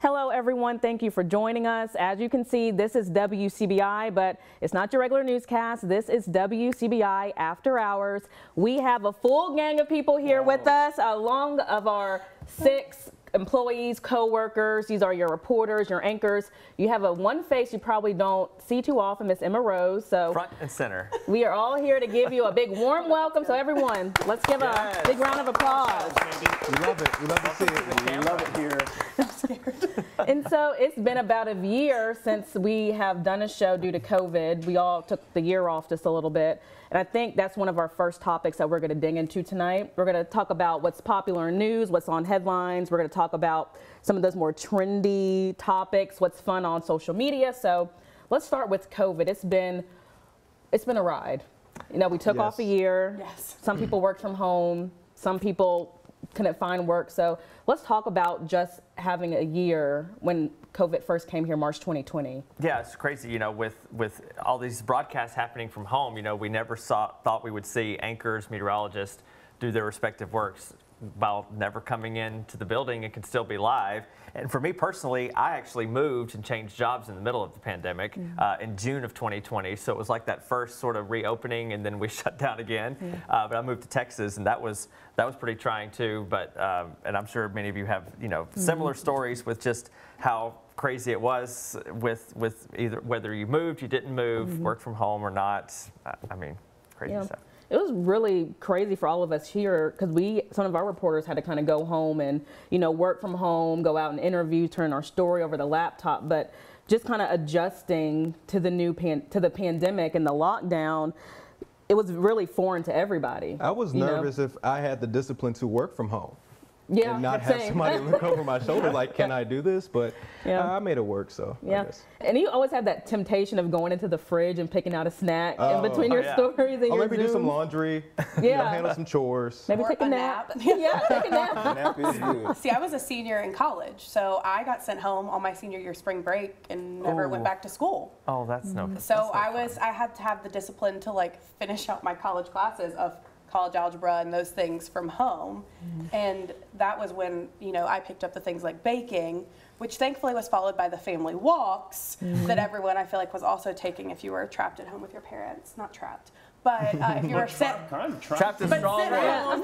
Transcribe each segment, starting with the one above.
Hello, everyone. Thank you for joining us. As you can see, this is WCBI, but it's not your regular newscast. This is WCBI After Hours. We have a full gang of people here with us, along of our 6 employees, co-workers. These are your reporters, your anchors. You have one face you probably don't see too often, Miss Emma Rose. So front and center. We are all here to give you a big warm welcome. So everyone, let's give a big round of applause. We love it. We love to see it. We love it here. I'm scared. And so it's been about a year since we have done a show due to COVID. We all took the year off just a little bit. And I think that's one of our first topics that we're going to dig into tonight. We're going to talk about what's popular in news, what's on headlines. We're going to talk about some of those more trendy topics, what's fun on social media. So let's start with COVID. It's been a ride. You know, we took off a year. Yes. Some people worked from home. Some people couldn't find work. So let's talk about just having a year when COVID first came here, March 2020. Yeah, it's crazy, you know, with all these broadcasts happening from home, you know, we never thought we would see anchors, meteorologists do their respective works while never coming into the building. It can still be live. And for me personally, I actually moved and changed jobs in the middle of the pandemic in June of 2020. So it was like that first sort of reopening, and then we shut down again. But I moved to Texas, and that was pretty trying too. But and I'm sure many of you have, you know, similar stories with just how crazy it was with either whether you moved, you didn't move, work from home or not. I mean, crazy stuff. It was really crazy for all of us here because some of our reporters had to kind of go home and, you know, work from home, go out and interview, turn our story over the laptop, but just kind of adjusting to the pandemic and the lockdown. It was really foreign to everybody. I was nervous if I had the discipline to work from home. Yeah, and not have somebody look over my shoulder like, can I do this? But I made it work, so I guess. And you always have that temptation of going into the fridge and picking out a snack in between your stories and your maybe do some laundry, you know, handle some chores. Maybe take a nap. Yeah, take a nap. A nap is good. See, I was a senior in college, so I got sent home on my senior year spring break and never went back to school. Oh, that's no. So I had to have the discipline to like finish out my college classes of college algebra and those things from home. And that was when, you know, I picked up the things like baking, which thankfully was followed by the family walks that everyone I feel like was also taking if you were trapped at home with your parents. Not trapped, but if you were trapped is strong.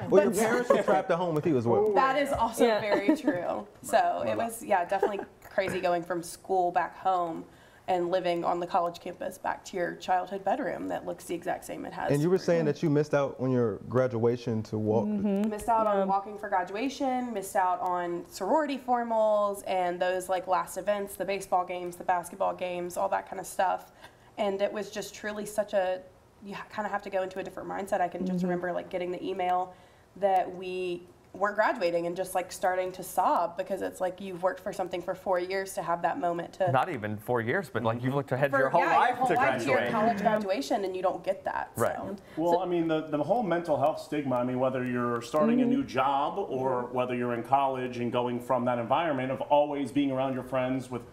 Well, your parents were trapped at home with you as well. That is also very true. So it was, definitely crazy going from school back home and living on the college campus back to your childhood bedroom that looks the exact same it has. And you were saying that you missed out on your graduation to walk. Missed out on walking for graduation, missed out on sorority formals and those like last events, the baseball games, the basketball games, all that kind of stuff. And it was just truly you kind of have to go into a different mindset. I can just remember like getting the email that we weren't graduating and just like starting to sob because it's like you've worked for something for 4 years to have that moment to not even 4 years, but like you've looked ahead your whole life to graduate. Your college graduation, and you don't get that. Right. So. Well, I mean, the whole mental health stigma, I mean, whether you're starting a new job or whether you're in college and going from that environment of always being around your friends when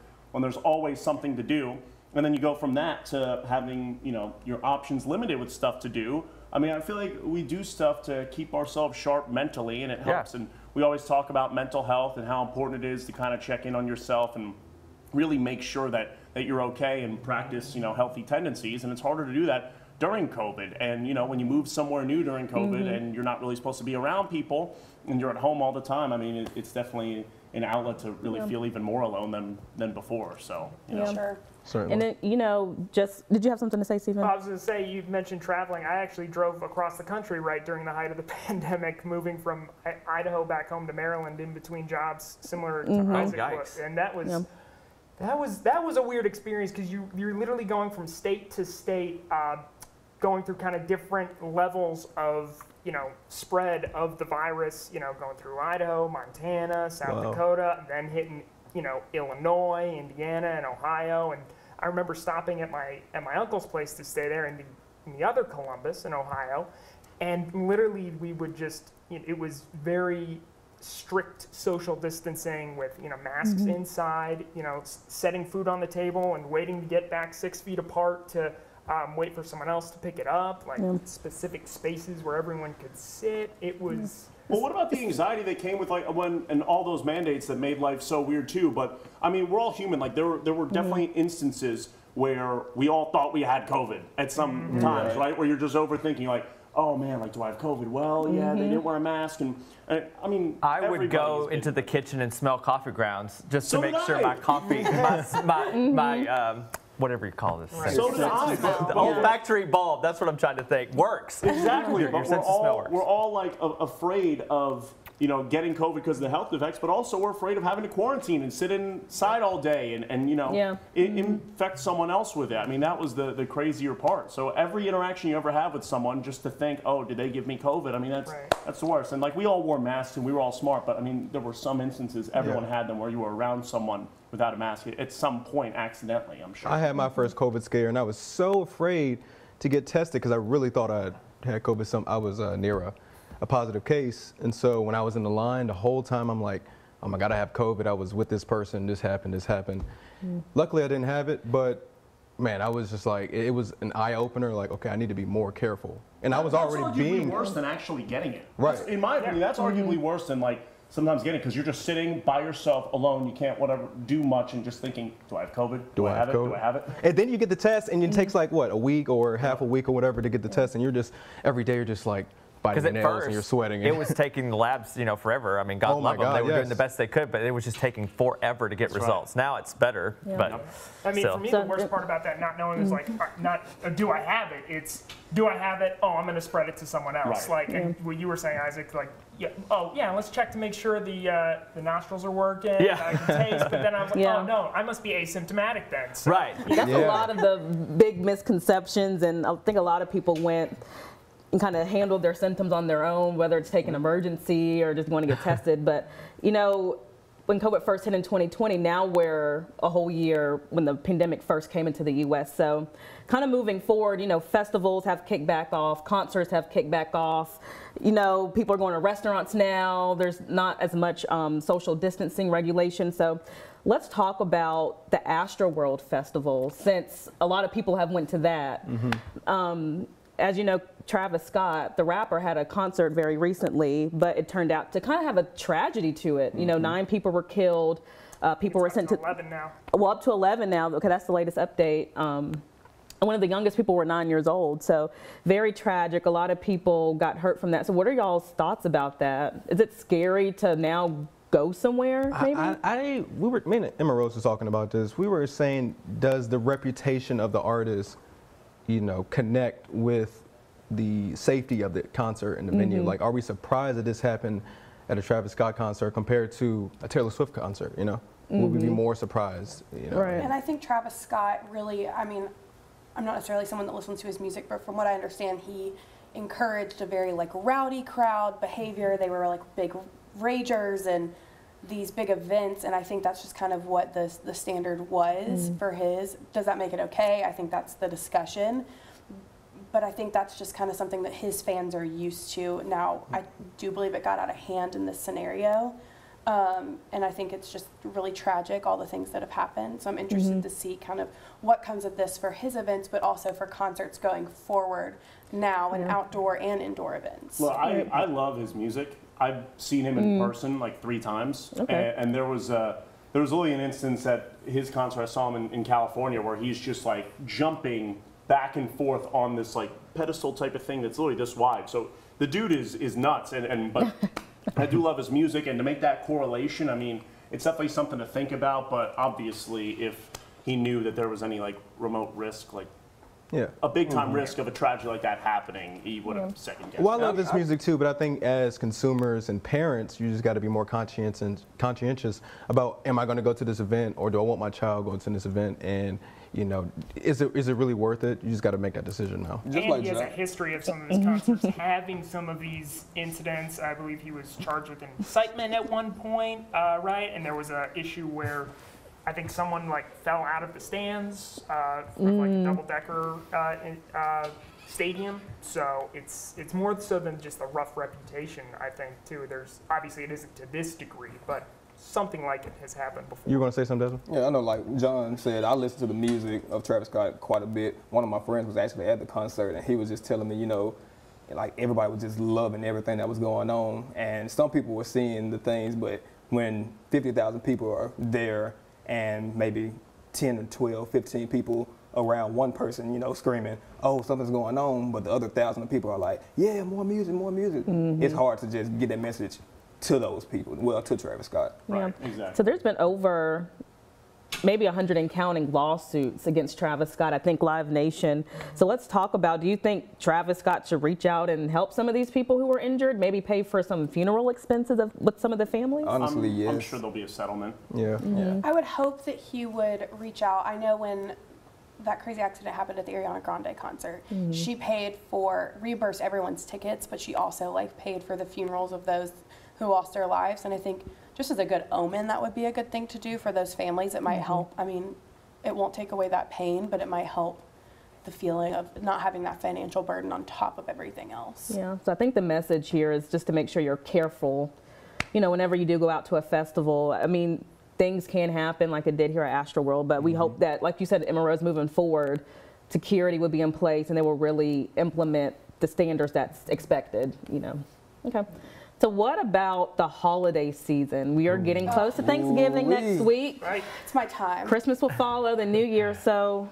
there's always something to do, and then you go from that to having, you know, your options limited with stuff to do. I mean, I feel like we do stuff to keep ourselves sharp mentally, and it helps. And we always talk about mental health and how important it is to kind of check in on yourself and really make sure that you're okay and practice, you know, healthy tendencies. And it's harder to do that during COVID. And, you know, when you move somewhere new during COVID and you're not really supposed to be around people and you're at home all the time, I mean, it's definitely an outlet to really feel even more alone than before. So, you know. Sure. Certainly. And then, you know, did you have something to say, Stephen? I was going to say, you mentioned traveling. I actually drove across the country right during the height of the pandemic, moving from Idaho back home to Maryland in between jobs, similar to Isaac was. And that was a weird experience because you're literally going from state to state, going through kind of different levels of, you know, spread of the virus, you know, going through Idaho, Montana, South Dakota, and then hitting, you know, Illinois, Indiana, and Ohio. And I remember stopping at my uncle's place to stay there in the other Columbus in Ohio. And literally we would just, it was very strict social distancing with, you know, masks inside, you know, setting food on the table and waiting to get back 6 feet apart to wait for someone else to pick it up, like specific spaces where everyone could sit. It was Well, what about the anxiety that came with like and all those mandates that made life so weird too? But I mean, we're all human. Like there were definitely instances where we all thought we had COVID at some times, right? Where you're just overthinking, like, oh man, like, do I have COVID? Well, yeah, they didn't wear a mask, and I mean, I would go into the kitchen and smell coffee grounds just to make sure my coffee, my whatever you call this. Right. So did I. The olfactory bulb, that's what I'm trying to think, works. Exactly, but sense of smell works. we're all like afraid of, you know, getting COVID because of the health effects, but also we're afraid of having to quarantine and sit inside all day and you know, infect someone else with it. I mean, that was the crazier part. So every interaction you ever have with someone, just to think, oh, did they give me COVID? I mean, that's the worst. And like, we all wore masks and we were all smart, but I mean, there were some instances, everyone had them, where you were around someone without a mask at some point accidentally, I'm sure. I had my first COVID scare and I was so afraid to get tested because I really thought I had COVID. I was near a positive case. And so when I was in the line, the whole time I'm like, oh my God, I have COVID. I was with this person, this happened. Luckily I didn't have it, but man, I was just like, it was an eye opener, like, okay, I need to be more careful. And I was already being worse than actually getting it. Right. In my opinion, that's arguably worse than like sometimes getting it, because you're just sitting by yourself alone. You can't do much and just thinking, do I have COVID? Do I have it? Do I have it? And then you get the test and it takes like what, a week or half a week or whatever to get the test, and you're just, every day you're just like, biting your nails and you're sweating. It was taking the labs, you know, forever. I mean, God love them. They were doing the best they could, but it was just taking forever to get results. Now it's better, but I mean, still. for me, the worst part about that not knowing is like, not do I have it? It's do I have it? Oh, I'm going to spread it to someone else. Like and what you were saying, Isaac, like, let's check to make sure the nostrils are working. I can taste, but then I was like, oh no, I must be asymptomatic then. So, right. That's a lot of the big misconceptions, and I think a lot of people went and kind of handled their symptoms on their own, whether it's taking emergency or just going to get tested. But, you know, when COVID first hit in 2020, now we're a whole year when the pandemic first came into the U.S. So kind of moving forward, you know, festivals have kicked back off, concerts have kicked back off. You know, people are going to restaurants now. There's not as much social distancing regulation. So let's talk about the Astroworld Festival, since a lot of people have went to that. As you know, Travis Scott, the rapper, had a concert very recently, but it turned out to kind of have a tragedy to it. You know, 9 people were killed. People were sent to 11 now. Well, up to 11 now. Okay, that's the latest update. One of the youngest people were 9 years old. So very tragic. A lot of people got hurt from that. So what are y'all's thoughts about that? Is it scary to now go somewhere, maybe? Me and Emma Rose was talking about this. We were saying, does the reputation of the artist, you know, connect with the safety of the concert and the venue? Like, are we surprised that this happened at a Travis Scott concert compared to a Taylor Swift concert, you know? Would we be more surprised, you know? And I think Travis Scott really, I mean, I'm not necessarily someone that listens to his music, but from what I understand, he encouraged a very like rowdy crowd behavior. They were like big ragers and these big events, and I think that's just kind of what the standard was for his. Does that make it okay? I think that's the discussion. But I think that's just kind of something that his fans are used to. Now, I do believe it got out of hand in this scenario. And I think it's just really tragic, all the things that have happened. So I'm interested to see kind of what comes of this for his events, but also for concerts going forward now and outdoor and indoor events. Well, I love his music. I've seen him in person like 3 times. And there was literally an instance at his concert, I saw him in California, where he's just like jumping back and forth on this like pedestal type of thing that's literally this wide. So the dude is nuts, but I do love his music, and to make that correlation, I mean, it's definitely something to think about, but obviously if he knew that there was any like remote risk, like a big time risk of a tragedy like that happening, he would have second guessed. Well, I love his music too, but I think as consumers and parents, you just got to be more conscientious about, am I going to go to this event, or do I want my child going to this event? And you know, is it really worth it? You just got to make that decision now. And he has a history of some of his concerts having some of these incidents. I believe he was charged with incitement at one point, right? And there was an issue where I think someone like fell out of the stands from like a double-decker stadium. So it's more so than just a rough reputation, I think, too. There's obviously it isn't to this degree, but something like it has happened before. You were going to say something, Desmond? Yeah, I know, like John said, I listen to the music of Travis Scott quite a bit. One of my friends was actually at the concert, and he was just telling me, you know, like everybody was just loving everything that was going on. And some people were seeing the things, but when 50,000 people are there and maybe 10 or 12, 15 people around one person, you know, screaming, oh, something's going on, but the other 1,000 of people are like, yeah, more music, more music. It's hard to just get that message to those people, well, to Travis Scott. Right, exactly. So there's been over maybe 100 and counting lawsuits against Travis Scott, I think Live Nation. So let's talk about, do you think Travis Scott should reach out and help some of these people who were injured, maybe pay for some funeral expenses with some of the families? Honestly, yes. I'm sure there'll be a settlement. Yeah. I would hope that he would reach out. I know when that crazy accident happened at the Ariana Grande concert, she paid for, reimbursed everyone's tickets, but she also like paid for the funerals of those who lost their lives. And I think just as a good omen, that would be a good thing to do for those families. It might help. I mean, it won't take away that pain, but it might help the feeling of not having that financial burden on top of everything else. Yeah, so I think the message here is just to make sure you're careful, you know, whenever you do go out to a festival. I mean, things can happen like it did here at Astroworld, but we hope that, like you said, Emma Rose, moving forward, security would be in place and they will really implement the standards that's expected, you know. Okay. So what about the holiday season? We are getting close to Thanksgiving next week. Right. It's my time. Christmas will follow, the New Year. So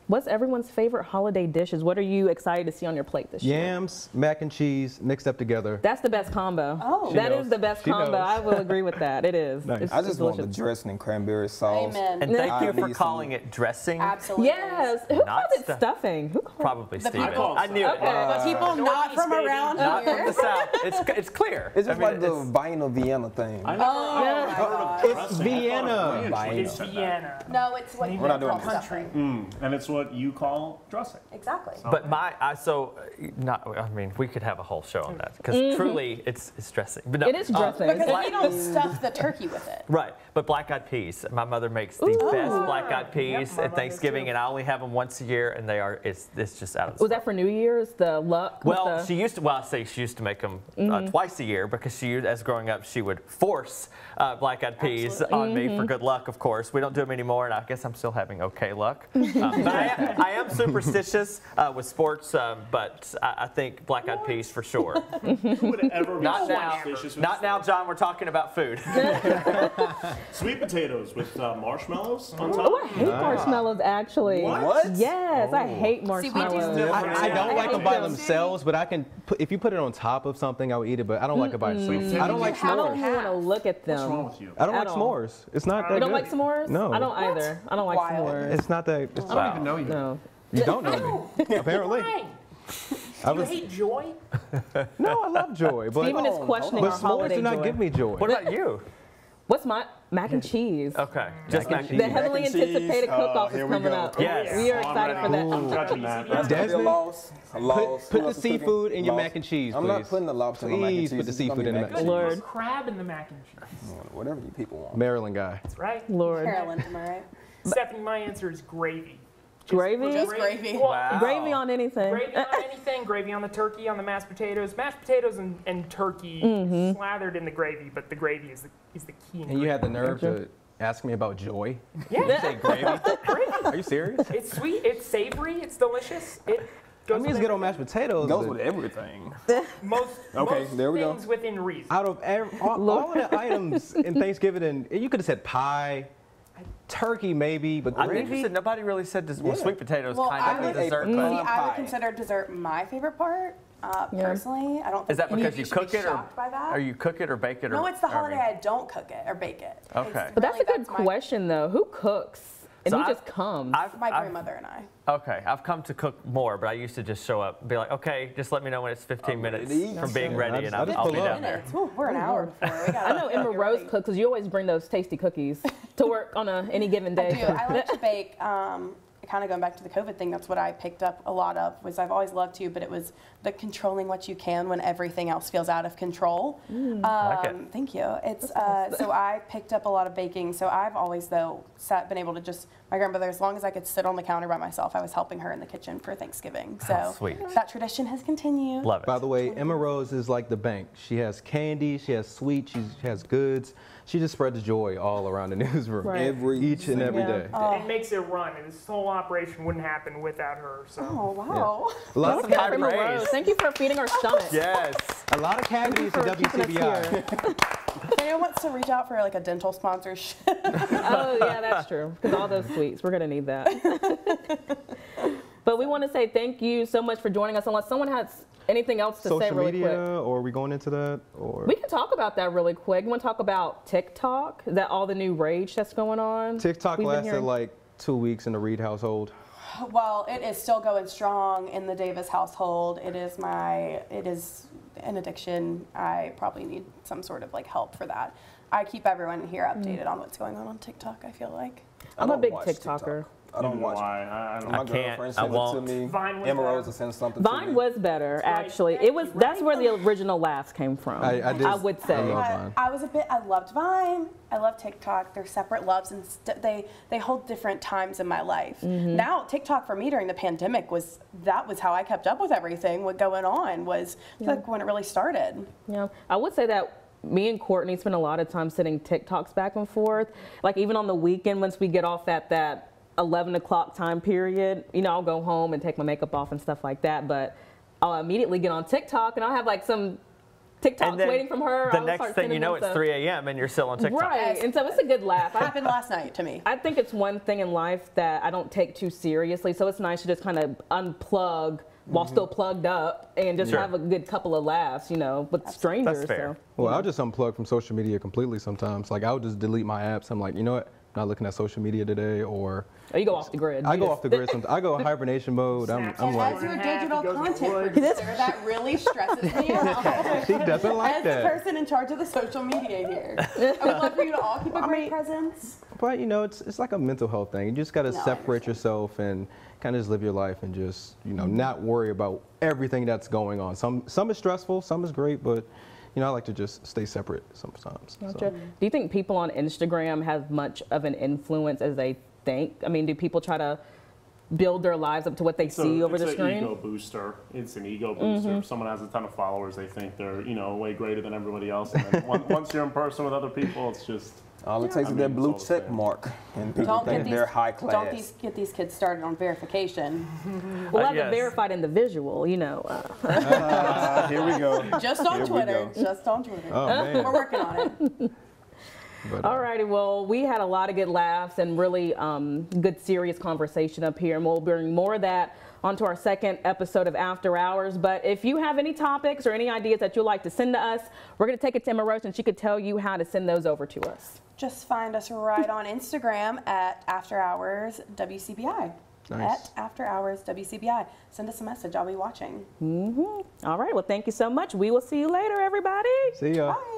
what's everyone's favorite holiday dishes? What are you excited to see on your plate this year? Yams, mac and cheese mixed up together. That's the best combo. Oh. That She is the best She combo. knows. I will agree with that. It is. Nice. It's I just want the delicious. dressing and cranberry sauce. Amen. And thank you I for need calling some- it dressing. Absolutely. Yes. Who Not calls it stuff. stuffing? Who calls Probably The Steven. people. I knew it. The people not from baby. around Not from here. the South. It's clear. It's just I mean, like the Vinyl Vienna thing. I never heard of It's dressing. I thought Vienna. it was ranch. It's Vienna. No, it's what you We're not doing call this. stuffing. And it's what you call dressing. Exactly. But I mean, we could have a whole show on that because truly it's dressing. But no, It is dressing. Because you don't stuff the turkey with it. right, but black eyed peas. My mother makes the best black eyed peas my at mother Thanksgiving, too. and I only have them once a year, and it's just out of. Was that for New Year's? The luck? with Well, the- she used to. Well, I say she used to make them twice a year because as growing up, she would force black eyed peas on me for good luck. Of course, we don't do them anymore, and I guess I'm still having okay luck. But I am superstitious with sports, but I think black eyed peas for sure. Who would ever be Not now. superstitious with Not now, John. We're talking about food. sweet potatoes with marshmallows on Oh, I top? hate marshmallows, actually. What? Yes, I hate See, we do marshmallows. different. I don't like them by them. themselves, but I can put, if you put it on top of something, I would eat it, but I don't like it by itself. So I don't like I don't s'mores. even want to look at them. What's wrong with you? I don't like At all. s'mores. It's not that You don't good. like s'mores? No. I don't either. I don't like Wild. s'mores. It's not that. It's, I don't even know you. No. you don't know me, apparently. Why? I You was, hate joy? no, I love joy, but, Steven is questioning but our s'mores holiday do not joy. give me joy. What about you? What's my mac and cheese? Okay, just mac and The cheese. heavily Mac and cheese. anticipated cook-off Here is we coming go. up. Yes. We are I'm excited ready. for that. I'm judging that. That's gonna be a Desmond, loss. A loss. Put Who the else is cooking? seafood in your Loss. mac and cheese, I'm please. not putting the lobster in my mac and Please cheese. put the It's gonna seafood be in the mac mac and and Lord. cheese. Crab in the mac and cheese. Whatever you people want. Maryland guy. That's right. Lord. Carolyn, am I right? Stephanie, my answer is gravy. Gravy? Just gravy. Well, Wow. Gravy on anything. Gravy on anything, gravy on the turkey, on the mashed potatoes and turkey slathered in the gravy, but the gravy is the key ingredient. And you had the nerve to ask me about joy? Yeah, You say gravy? Are you serious? it's sweet, it's savory, it's delicious. It I goes mean, it's with good on mashed potatoes. Goes but with everything. most, Okay, most there we go. things within reason. out of all of the items in Thanksgiving, and you could have said pie, turkey maybe, but I'm gravy? interested. Nobody really said this. Well, Yeah. sweet potatoes Well, kind I of a would- dessert, See, but See, I pie. would consider dessert my favorite part. Personally, I don't think is that any of because you should be cook it or shocked by that. or you cook it or bake it? No, or, it's the or I holiday mean- I don't cook it or bake it. Okay. It's But that's a really- good my- question, though. Who cooks? And So who I- just comes? My grandmother and I. Okay, I've come to cook more, but I used to just show up and be like, okay, just let me know when it's 15 minutes ready. from being Yeah, ready, I and just I'll be pull up. down there. Ooh, we're an hour before. We gotta, I know Emma get Rose ready. cooks because you always bring those tasty cookies to work on any given day. I do. I like to bake. Kind of going back to the COVID thing, that's what I picked up a lot of. Was I've always loved to, but it was the controlling what you can when everything else feels out of control. like it. Thank you. It's so I picked up a lot of baking. So I've always though been able to just my grandmother, as long as I could sit on the counter by myself, I was helping her in the kitchen for Thanksgiving. So sweet. that tradition has continued. Love it. By the way, Emma Rose is like the bank. She has candy, she has sweets, she has goods. she just spreads joy all around the newsroom. Right. Each and every day. It makes it run, and this whole operation wouldn't happen without her. So. Oh, wow. Lots of Jeffrey cavities. Monroe, thank you for feeding our stomachs. Yes. A lot of cavities for keeping us WCBI. If anyone wants to reach out for like a dental sponsorship. Oh, yeah, that's true. Because all those sweets, we're going to need that. But we want to say thank you so much for joining us. Unless someone has anything else to say Social really media, quick. or are we going into that? Or We can talk about that really quick. You want to talk about TikTok? Is that all the new rage that's going on? TikTok We've been lasted hearing- like 2 weeks in the Reed household. Well, it is still going strong in the Davis household. It is an addiction. I probably need some sort of like help for that. I keep everyone here updated on what's going on TikTok, I feel like. I'm a don't big watch TikToker. TikTok. I don't watch. I don't My I can't, girlfriend I sent it to won't. me. Vine was Emma better. Rosa sent something to me. Vine was better, right. actually. Thank It was. you. That's where the original laughs came from. I did. I would say. I love Vine. I loved Vine. I love TikTok. They're separate loves, and they hold different times in my life. Now, TikTok for me during the pandemic was how I kept up with everything. What going on was like when it really started. Yeah, I would say that me and Courtney spend a lot of time sending TikToks back and forth. Like even on the weekend, once we get off at that 11 o'clock time period, you know, I'll go home and take my makeup off and stuff like that. But I'll immediately get on TikTok and I'll have like some TikToks And then waiting from her. The I'll next start thing sending you know, them it's stuff. 3 a.m. and you're still on TikTok. Right, and so it's a good laugh. Happened last night to me. I think it's one thing in life that I don't take too seriously, so it's nice to just kind of unplug while still plugged up and just Sure. have a good couple of laughs, you know, with strangers. That's fair. So. Well, I'll just unplug from social media completely sometimes. Like I'll just delete my apps. I'm like, you know what? Not looking at social media today, or Oh, you go off the grid. I You go just- off the grid. I go hibernation mode. I'm Snaps. like, As your Half, he digital goes in the content woods. producer, that really stresses me out. she doesn't like As the that. person in charge of the social media here, I would love for you to all keep a great presence. But you know, it's like a mental health thing. You just gotta No, I separate understand. yourself and kind of just live your life and just not worry about everything that's going on. Some is stressful, some is great, but I like to just stay separate sometimes. Gotcha. So. Do you think people on Instagram have much of an influence as they think? I mean, do people try to build their lives up to what they see over the It's screen? an ego booster. It's an ego booster. If someone has a ton of followers, they think they're way greater than everybody else. And then once you're in person with other people, it's just All it takes is that it's blue all the check same. mark, and people think they're high class. Don't get these kids started on verification. Well, I have yes. a verified individual, Here we go. Just on Here we Twitter. go. Just on Twitter. Oh man. We're working on it. But, All righty, well, we had a lot of good laughs and really good serious conversation up here, and we'll bring more of that onto our second episode of After Hours. But if you have any topics or any ideas that you'd like to send to us, we're going to take it to Emma Roach, and she could tell you how to send those over to us. Just find us right on Instagram at After Hours WCBI. Nice. At After Hours WCBI. Send us a message. I'll be watching. All right, well, thank you so much. We will see you later, everybody. See ya. Bye.